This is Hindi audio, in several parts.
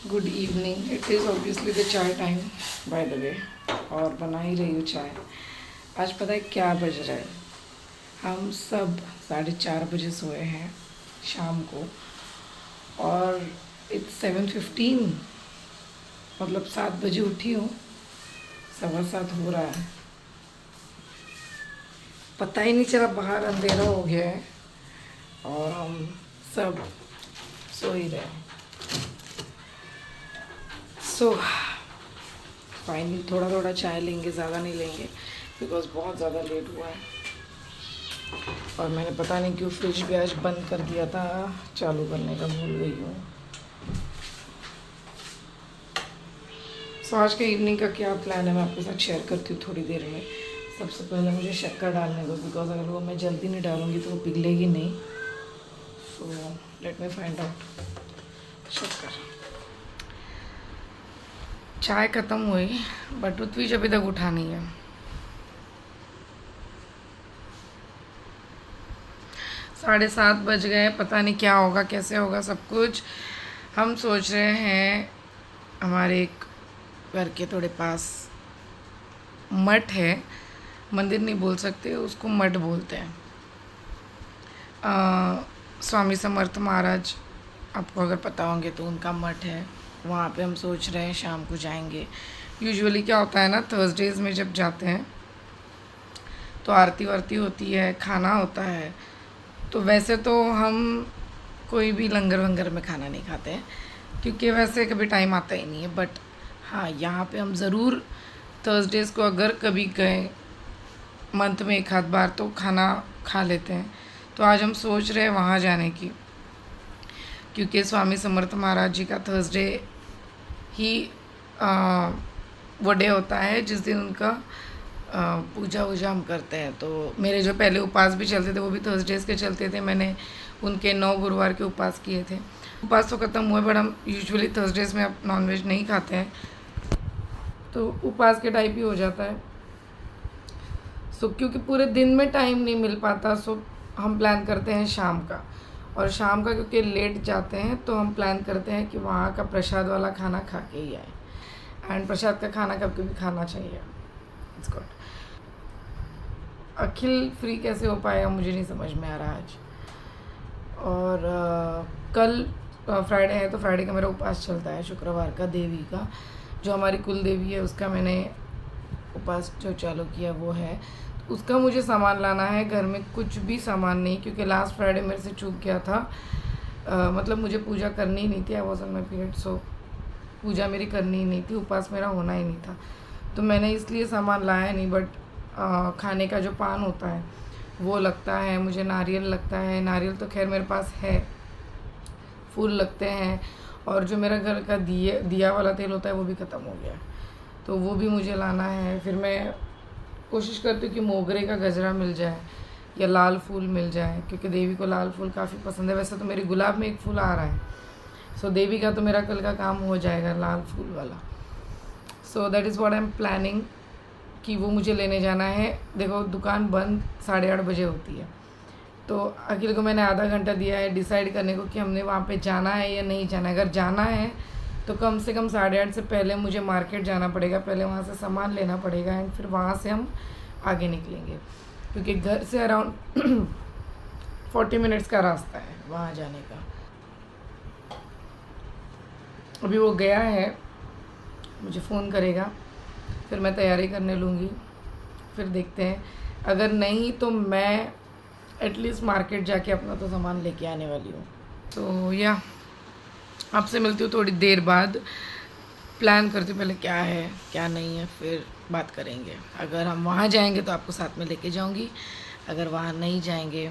Good evening. It is obviously the चाय टाइम बाय द वे, और बना ही रही हूँ चाय। आज पता है क्या बज रहा है? हम सब 4:30 बजे सोए हैं शाम को, और इट्स 7:15, मतलब 7 बजे उठी हूँ, 7:15 हो रहा है। पता ही नहीं चला, बाहर अंधेरा हो गया है और हम सब सो ही रहे हैं। सो फाइनली थोड़ा थोड़ा चाय लेंगे, ज़्यादा नहीं लेंगे बिकॉज़ बहुत ज़्यादा लेट हुआ है। और मैंने पता नहीं क्यों फ्रिज भी आज बंद कर दिया था, चालू करने का भूल गई हूँ। सो आज के इवनिंग का क्या प्लान है मैं आपके साथ शेयर करती हूँ थोड़ी देर में। सबसे पहले मुझे शक्कर डालने दो, बिकॉज अगर वो मैं जल्दी नहीं डालूँगी तो वो पिघलेगी नहीं। So let me find out. शक्कर, चाय ख़त्म हुई बट ऋत्विज अभी तक उठा नहीं है। साढ़े 7 बज गए, पता नहीं क्या होगा, कैसे होगा सब कुछ। हम सोच रहे हैं, हमारे एक घर के थोड़े पास मठ है, मंदिर नहीं बोल सकते उसको, मठ बोलते हैं। स्वामी समर्थ महाराज, आपको अगर पता होंगे तो उनका मठ है, वहाँ पे हम सोच रहे हैं शाम को जाएंगे। यूजुअली क्या होता है ना, थर्सडेज़ में जब जाते हैं तो आरती वारती होती है, खाना होता है। तो वैसे तो हम कोई भी लंगर वंगर में खाना नहीं खाते हैं, क्योंकि वैसे कभी टाइम आता ही नहीं है। बट हाँ, यहाँ पे हम ज़रूर थर्सडेज़ को अगर कभी गए मंथ में एक आध बार तो खाना खा लेते हैं। तो आज हम सोच रहे हैं वहाँ जाने की, क्योंकि स्वामी समर्थ महाराज जी का थर्सडे ही वो डे होता है जिस दिन उनका पूजा वूजा हम करते हैं। तो मेरे जो पहले उपवास भी चलते थे वो भी थर्सडेज़ के चलते थे। मैंने उनके 9 गुरुवार के उपवास किए थे। उपवास तो ख़त्म हुए, बट हम यूजुअली थर्सडेज़ में अब नॉनवेज नहीं खाते हैं, तो उपवास के टाइप ही हो जाता है। सो क्योंकि पूरे दिन में टाइम नहीं मिल पाता, सो हम प्लान करते हैं शाम का। और शाम का क्योंकि लेट जाते हैं तो हम प्लान करते हैं कि वहाँ का प्रसाद वाला खाना खा के ही आए। एंड प्रसाद का खाना कभी कभी खाना चाहिए, इट्स गुड। अखिल फ्री कैसे हो पाएगा मुझे नहीं समझ में आ रहा आज। और कल फ्राइडे है, तो फ्राइडे का मेरा उपवास चलता है, शुक्रवार का देवी का, जो हमारी कुल देवी है उसका मैंने उपवास जो चालू किया वो है। उसका मुझे सामान लाना है, घर में कुछ भी सामान नहीं, क्योंकि लास्ट फ्राइडे मेरे से चूक गया था। मतलब मुझे पूजा करनी ही नहीं थी, I was on my period, so puja मेरी करनी ही नहीं थी, उपवास मेरा होना ही नहीं था। तो मैंने इसलिए सामान लाया नहीं। बट खाने का जो पान होता है वो लगता है, मुझे नारियल लगता है। नारियल तो खैर मेरे पास है, फूल लगते हैं, और जो मेरा घर का दिया वाला तेल होता है वो भी ख़त्म हो गया है, तो वो भी मुझे लाना है। फिर मैं कोशिश करती हूँ कि मोगरे का गजरा मिल जाए या लाल फूल मिल जाए, क्योंकि देवी को लाल फूल काफ़ी पसंद है। वैसे तो मेरी गुलाब में एक फूल आ रहा है, सो देवी का तो मेरा कल का काम हो जाएगा, लाल फूल वाला। So that is what I am planning कि वो मुझे लेने जाना है। देखो, दुकान बंद 8:30 बजे होती है, तो अखिल को मैंने आधा घंटा दिया है डिसाइड करने को कि हमने वहाँ पे जाना है या नहीं जाना है। अगर जाना है तो कम से कम 8:30 से पहले मुझे मार्केट जाना पड़ेगा, पहले वहाँ से सामान लेना पड़ेगा, एंड फिर वहाँ से हम आगे निकलेंगे, क्योंकि घर से अराउंड 40 मिनट्स का रास्ता है वहाँ जाने का। अभी वो गया है, मुझे फ़ोन करेगा, फिर मैं तैयारी करने लूँगी, फिर देखते हैं। अगर नहीं तो मैं एटलीस्ट मार्केट जाके अपना तो सामान लेके आने वाली हूँ। तो या आपसे मिलती हूँ थोड़ी देर बाद, प्लान करती हूँ पहले क्या है क्या नहीं है, फिर बात करेंगे। अगर हम वहाँ जाएंगे तो आपको साथ में लेके जाऊँगी, अगर वहाँ नहीं जाएंगे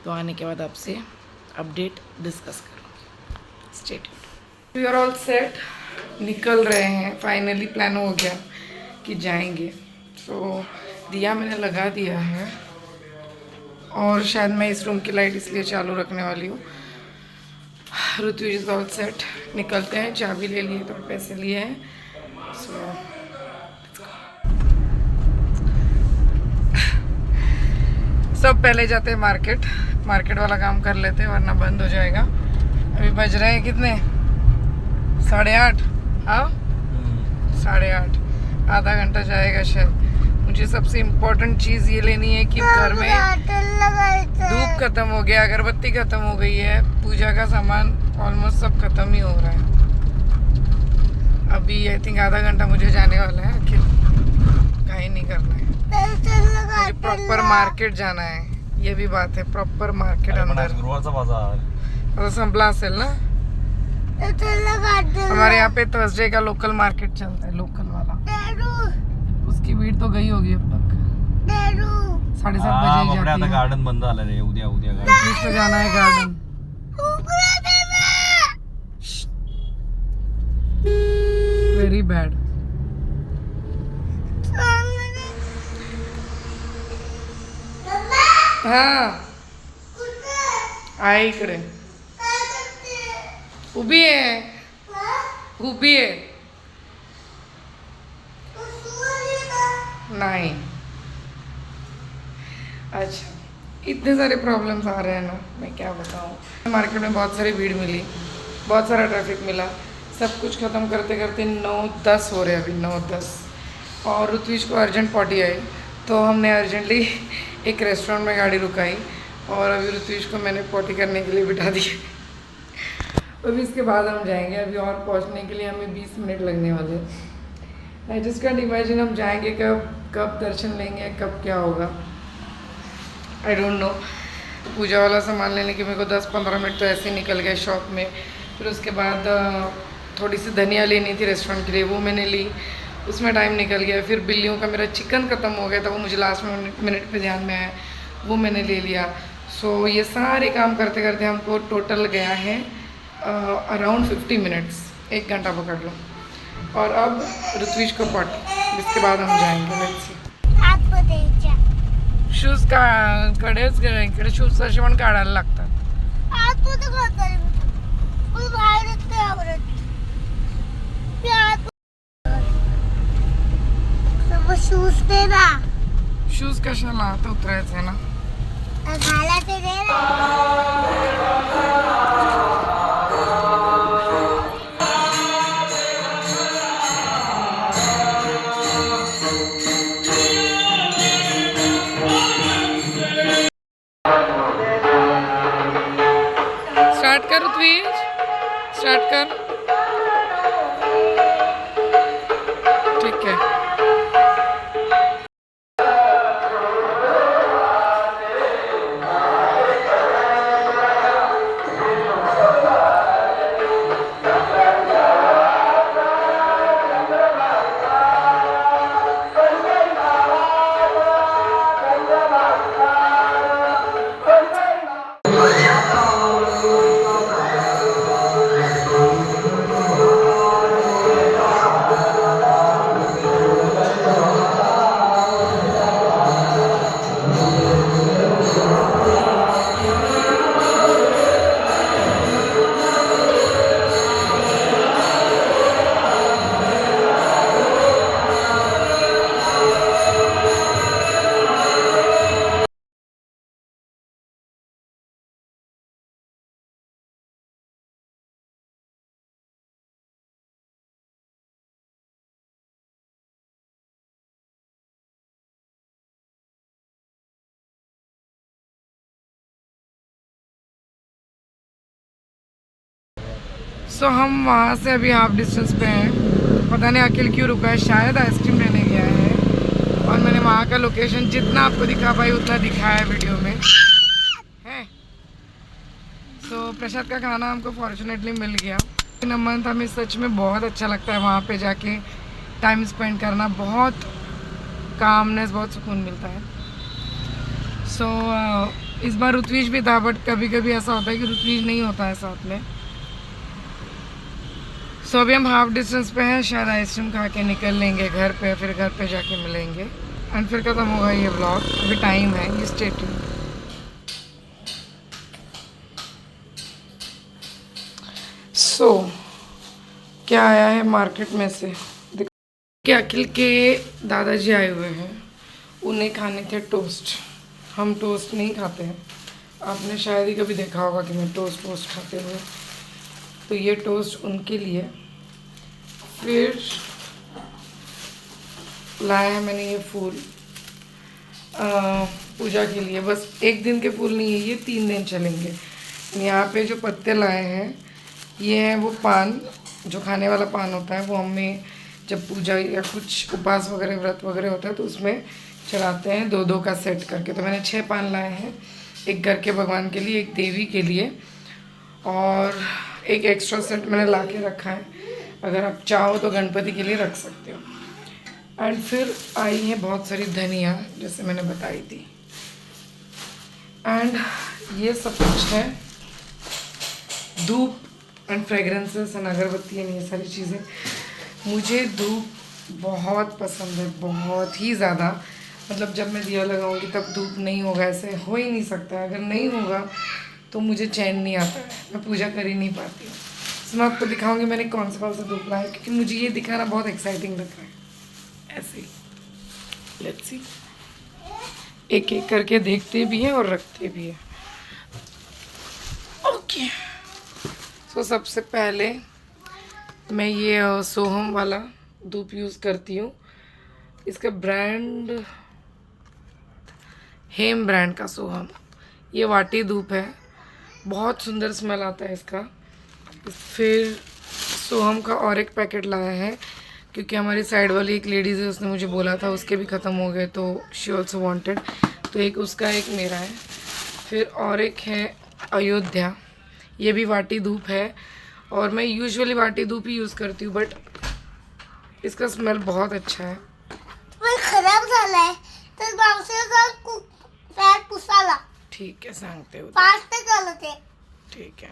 तो आने के बाद आपसे अपडेट डिस्कस करूँगी। Stay tuned. We are all set, निकल रहे हैं। फाइनली प्लान हो गया कि जाएंगे। तो दिया मैंने लगा दिया है, और शायद मैं इस रूम की लाइट इसलिए चालू रखने वाली हूँ। ऋत्विज इज ऑल सेट, निकलते हैं। चाबी ले लिए, तो पैसे लिए हैं। सो सब पहले जाते हैं मार्केट वाला काम कर लेते हैं, वरना बंद हो जाएगा। अभी बज रहे हैं कितने, 8:30। हाँ 8:30, आधा घंटा जाएगा शायद। मुझे सबसे इम्पोर्टेंट चीज़ ये लेनी है कि घर में धूप खत्म हो गया, अगरबत्ती खत्म हो गई है, पूजा का सामान ऑलमोस्ट सब खत्म ही हो रहा है। अभी आई थिंक आधा घंटा मुझे जाने वाला है, अखिल कहीं नहीं करना है, मुझे प्रॉपर मार्केट जाना है। ये भी बात है, प्रॉपर मार्केट अंदर संपला असेल ना। हमारे यहाँ पे थर्सडे का लोकल मार्केट चलता है, लोकल वाला। उसकी भीड़ तो गई होगी अब तक। 7:30 बजे जाती है। गार्डन बंद झालं रे, उद्या तो जाना है गार्डन। Very bad. हाँ आहे इकडे, उभी आहे, उभी आहे। नहीं, अच्छा इतने सारे प्रॉब्लम्स आ रहे हैं ना, मैं क्या बताऊँ। मार्केट में बहुत सारी भीड़ मिली, बहुत सारा ट्रैफिक मिला, सब कुछ ख़त्म करते करते 9:10 हो रहे हैं अभी, 9:10। और ऋत्विज को अर्जेंट पॉटी आई, तो हमने अर्जेंटली एक रेस्टोरेंट में गाड़ी रुकाई और अभी ऋत्विज को मैंने पॉटी करने के लिए बिठा दिया। अभी इसके बाद हम जाएंगे, अभी और पहुंचने के लिए हमें 20 मिनट लगने वाले हैं। आई जस्ट कैंट इमेजिन हम जाएंगे कब दर्शन लेंगे, कब क्या होगा, आई डोंट नो। पूजा वाला सामान लेने के मेरे को 10-15 मिनट तो ऐसे ही निकल गए शॉप में। फिर उसके बाद थोड़ी सी धनिया लेनी थी रेस्टोरेंट के लिए, वो मैंने ली, उसमें टाइम निकल गया। फिर बिल्लियों का मेरा चिकन ख़त्म हो गया था, वो मुझे लास्ट मिनट पे ध्यान में आया, वो मैंने ले लिया। सो ये सारे काम करते करते हमको टोटल गया है अराउंड 50 मिनट्स, 1 घंटा पकड़ लो। और अब ऋत्विज को पॉटी, इसके बाद हम जाएंगे। Let's see. शूज कडेच इकडे शूज असे पण काढायला लागतात। शूज दे ना, शूज कशाला, आता उतरायचं आहे ना। घाला ते दे स्टार्ट कर ऋत्विज, स्टार्ट कर। ठीक है, सो हम वहाँ से अभी हाफ डिस्टेंस पे हैं। पता नहीं अखिल क्यों रुका है, शायद आइसक्रीम लेने गया है। और मैंने वहाँ का लोकेशन जितना आपको दिखा पाई उतना दिखाया है वीडियो में है। सो प्रसाद का खाना हमको फॉर्चुनेटली मिल गया। इन अ मंथ हमें सच में बहुत अच्छा लगता है वहाँ पे जाके टाइम स्पेंड करना, बहुत कामनेस, बहुत सुकून मिलता है। सो इस बार ऋत्विज भी था, बट कभी कभी ऐसा होता है कि ऋत्विज नहीं होता है साथ में। सो अभी हम हाफ डिस्टेंस पे हैं, शायद आइसक्रीम खा के निकल लेंगे घर पे, फिर घर पे जाके मिलेंगे एंड फिर ख़त्म होगा ये व्लॉग। अभी टाइम है, ये स्टे ट्यून्ड। सो क्या आया है मार्केट में से, कि अखिल के दादाजी आए हुए हैं, उन्हें खाने थे टोस्ट। हम टोस्ट नहीं खाते हैं, आपने शायद ही कभी देखा होगा कि मैं टोस्ट वोस्ट खाते हुए। तो ये टोस्ट उनके लिए फिर लाया है मैंने ये फूल पूजा के लिए। बस एक दिन के फूल नहीं है, ये 3 दिन चलेंगे। यहाँ पे जो पत्ते लाए हैं ये है वो पान, जो खाने वाला पान होता है, वो हमें जब पूजा या कुछ उपवास वगैरह व्रत वगैरह होता है तो उसमें चढ़ाते हैं 2-2 का सेट करके। तो मैंने 6 पान लाए हैं, एक घर के भगवान के लिए, एक देवी के लिए, और एक एक्स्ट्रा सेट मैंने ला के रखा है, अगर आप चाहो तो गणपति के लिए रख सकते हो। एंड फिर आई है बहुत सारी धनिया, जैसे मैंने बताई थी। एंड ये सब कुछ है, धूप एंड फ्रेगरेंसेस एंड अगरबत्ती एंड ये सारी चीज़ें। मुझे धूप बहुत पसंद है, बहुत ही ज़्यादा। मतलब जब मैं दिया लगाऊंगी तब धूप नहीं होगा, ऐसे हो ही नहीं सकता। अगर नहीं होगा तो मुझे चैन नहीं आता है, मैं पूजा कर ही नहीं पाती हूँ। तो मैं आपको दिखाऊंगी मैंने कौन सा धूप लाया, क्योंकि मुझे ये दिखाना बहुत एक्साइटिंग लग रहा है। ऐसे ही लेट्स सी, एक एक करके देखते भी हैं और रखते भी हैं। ओके, तो सबसे पहले मैं ये सोहम वाला धूप यूज़ करती हूँ। इसका ब्रांड हेम ब्रांड का सोहम, ये वाटी धूप है, बहुत सुंदर स्मेल आता है इसका। फिर सोहम का और एक पैकेट लाया है, क्योंकि हमारी साइड वाली एक लेडीज़ है, उसने मुझे बोला था, उसके भी ख़त्म हो गए तो शी ऑल्सो वांटेड, तो एक उसका एक मेरा है। फिर और एक है अयोध्या, ये भी वाटी धूप है, और मैं यूजुअली वाटी धूप ही यूज़ करती हूँ, बट इसका स्मेल बहुत अच्छा है। खराब झालाय तर मावशीला फॅन पुसाला। ठीक है, सांगते हो फास्ट चालते। ठीक है,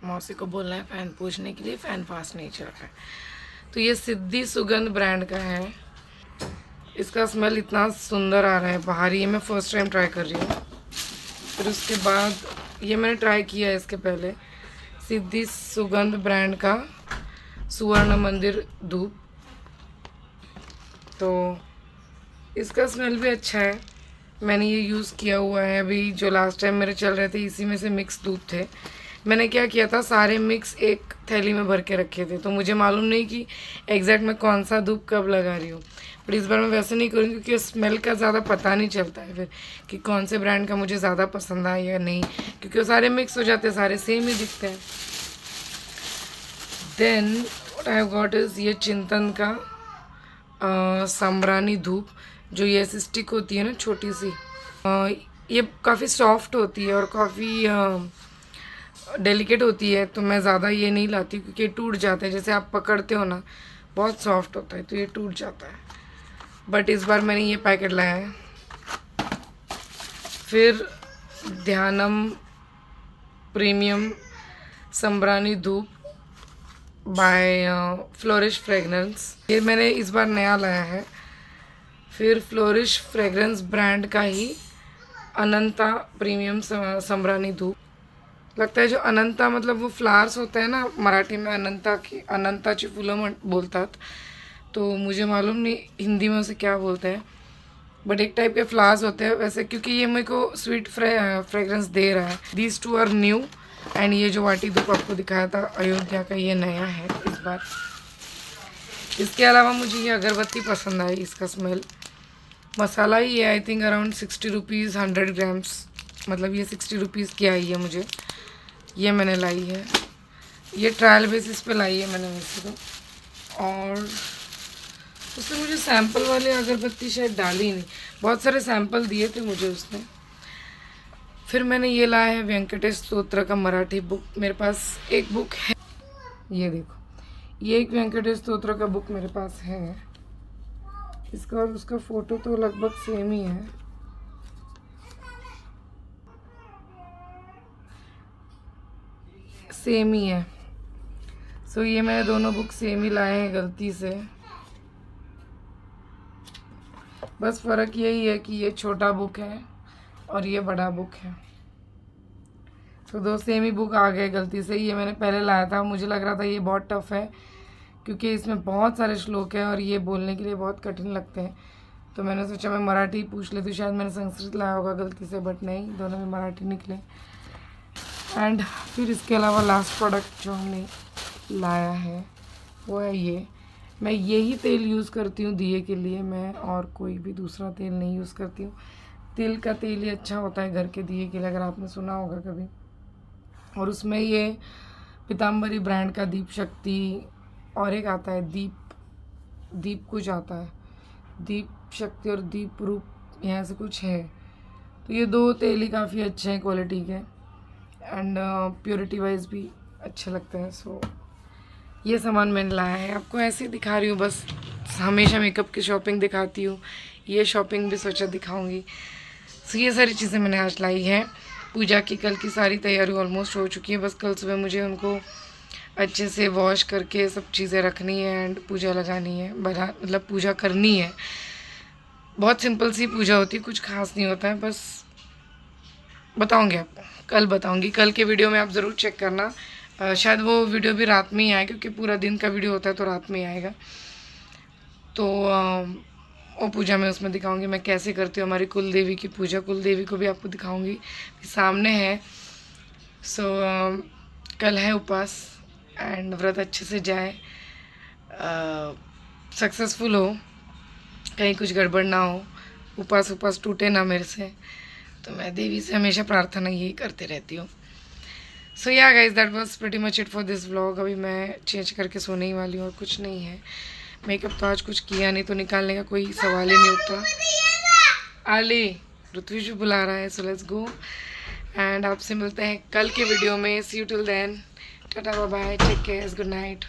मौसी को बोलना है फ़ैन पूछने के लिए, फ़ैन फास्ट नहीं चल रहा है। तो ये सिद्धि सुगंध ब्रांड का है, इसका स्मेल इतना सुंदर आ रहा है बाहर, ये मैं फ़र्स्ट टाइम ट्राई कर रही हूँ। फिर उसके बाद ये मैंने ट्राई किया है इसके पहले, सिद्धि सुगंध ब्रांड का सुवर्ण मंदिर धूप, तो इसका स्मेल भी अच्छा है। मैंने ये यूज़ किया हुआ है अभी, जो लास्ट टाइम मेरे चल रहे थे इसी में से मिक्स धूप थे। मैंने क्या किया था, सारे मिक्स एक थैली में भर के रखे थे, तो मुझे मालूम नहीं कि एग्जैक्ट मैं कौन सा धूप कब लगा रही हूँ। बट इस बार मैं वैसे नहीं करूँगी, क्योंकि स्मेल का ज़्यादा पता नहीं चलता है फिर कि कौन से ब्रांड का मुझे ज़्यादा पसंद आया या नहीं, क्योंकि वो सारे मिक्स हो जाते हैं, सारे सेम ही दिखते हैं। Then what I have got is ये चिंतन का सांब्रानी धूप, जो ये ऐसी स्टिक होती है ना छोटी सी, ये काफ़ी सॉफ्ट होती है और काफ़ी डेलिकेट होती है, तो मैं ज़्यादा ये नहीं लाती क्योंकि ये टूट जाता है, जैसे आप पकड़ते हो ना, बहुत सॉफ्ट होता है तो ये टूट जाता है। बट इस बार मैंने ये पैकेट लाया है। फिर ध्यानम प्रीमियम सांब्रानी धूप बाय फ्लोरिश फ्रेगरेंस, ये मैंने इस बार नया लाया है। फिर फ्लोरिश फ्रेगरेंस ब्रांड का ही अनंता प्रीमियम सांब्रानी धूप, लगता है जो अनंता मतलब वो फ्लावर्स होता है ना, मराठी में अनंताची फुलं बोलतात, तो मुझे मालूम नहीं हिंदी में उसे क्या बोलते हैं, बट एक टाइप के फ्लावर्स होते हैं वैसे, क्योंकि ये मेरे को स्वीट फ्रेगरेंस दे रहा है। These two are new, and ये जो वाटी धूप आपको दिखाया था अयोध्या का, ये नया है इस बार। इसके अलावा मुझे ये अगरबत्ती पसंद आई, इसका स्मेल, मसाला ही है, I think around 60 rupees 100 grams, मतलब ये 60 रुपीज़ की आई है मुझे, ये मैंने लाई है, ये ट्रायल बेसिस पे लाई है मैंने वैसे तो। और उसने मुझे सैंपल वाले अगरबत्ती शायद डाली नहीं, बहुत सारे सैंपल दिए थे मुझे उसने। फिर मैंने ये लाया है वेंकटेश स्तोत्र का मराठी बुक, मेरे पास एक बुक है, ये देखो, ये एक वेंकटेश स्तोत्र का बुक मेरे पास है, इसका और उसका फ़ोटो तो लगभग सेम ही है। सेम ही है, सो ये मैंने दोनों बुक सेम ही लाए हैं गलती से, बस फ़र्क यही है कि ये छोटा बुक है और ये बड़ा बुक है, तो दो सेम ही बुक आ गए गलती से। ये मैंने पहले लाया था, मुझे लग रहा था ये बहुत टफ़ है क्योंकि इसमें बहुत सारे श्लोक हैं और ये बोलने के लिए बहुत कठिन लगते हैं, तो मैंने सोचा मैं मराठी पूछ लेती हूँ, शायद मैंने संस्कृत लाया होगा गलती से, बट नहीं, दोनों में मराठी निकले। एंड फिर इसके अलावा लास्ट प्रोडक्ट जो हमने लाया है वो है मैं यही तेल यूज़ करती हूँ दिए के लिए, मैं और कोई भी दूसरा तेल नहीं यूज़ करती हूँ। तिल का तेल ही अच्छा होता है घर के दिए के लिए, अगर आपने सुना होगा कभी। और उसमें ये पीताम्बरी ब्रांड का दीप शक्ति और एक आता है दीप कुछ आता है, दीप शक्ति और दीप रूप यहाँ से कुछ है। तो ये 2 तेल ही काफ़ी अच्छे हैं क्वालिटी के एंड प्योरिटी वाइज भी अच्छे लगते हैं। सो ये सामान मैंने लाया है, आपको ऐसे ही दिखा रही हूँ बस। हमेशा मेकअप की शॉपिंग दिखाती हूँ, ये शॉपिंग भी सोचा दिखाऊंगी। सो ये सारी चीज़ें मैंने आज लाई हैं। पूजा की कल की सारी तैयारी ऑलमोस्ट हो चुकी है, बस कल सुबह मुझे उनको अच्छे से वॉश करके सब चीज़ें रखनी है एंड पूजा लगानी है, मतलब पूजा करनी है। बहुत सिंपल सी पूजा होती है, कुछ खास नहीं होता है, बस बताऊंगी आपको, कल बताऊंगी। कल के वीडियो में आप ज़रूर चेक करना, शायद वो वीडियो भी रात में ही आए, क्योंकि पूरा दिन का वीडियो होता है तो रात में ही आएगा। तो वो पूजा मैं उसमें दिखाऊंगी मैं कैसे करती हूँ हमारी कुल देवी की पूजा। कुल देवी को भी आपको दिखाऊंगी, सामने है। सो कल है उपवास एंड व्रत अच्छे से जाए, सक्सेसफुल हो, कहीं कुछ गड़बड़ ना हो, उपवास टूटे ना मेरे से। तो मैं देवी से हमेशा प्रार्थना यही करते रहती हूँ। सो yeah guys, that was pretty much it for this vlog. अभी मैं चेंज करके सोने ही वाली हूँ और कुछ नहीं है। मेकअप तो आज कुछ किया नहीं, तो निकालने का कोई सवाल ही नहीं उठता। आली ऋत्विज भी बुला रहा है, सो लेट्स गो एंड आपसे मिलते हैं कल के वीडियो में। See you till then, tata bye bye, take care, good night.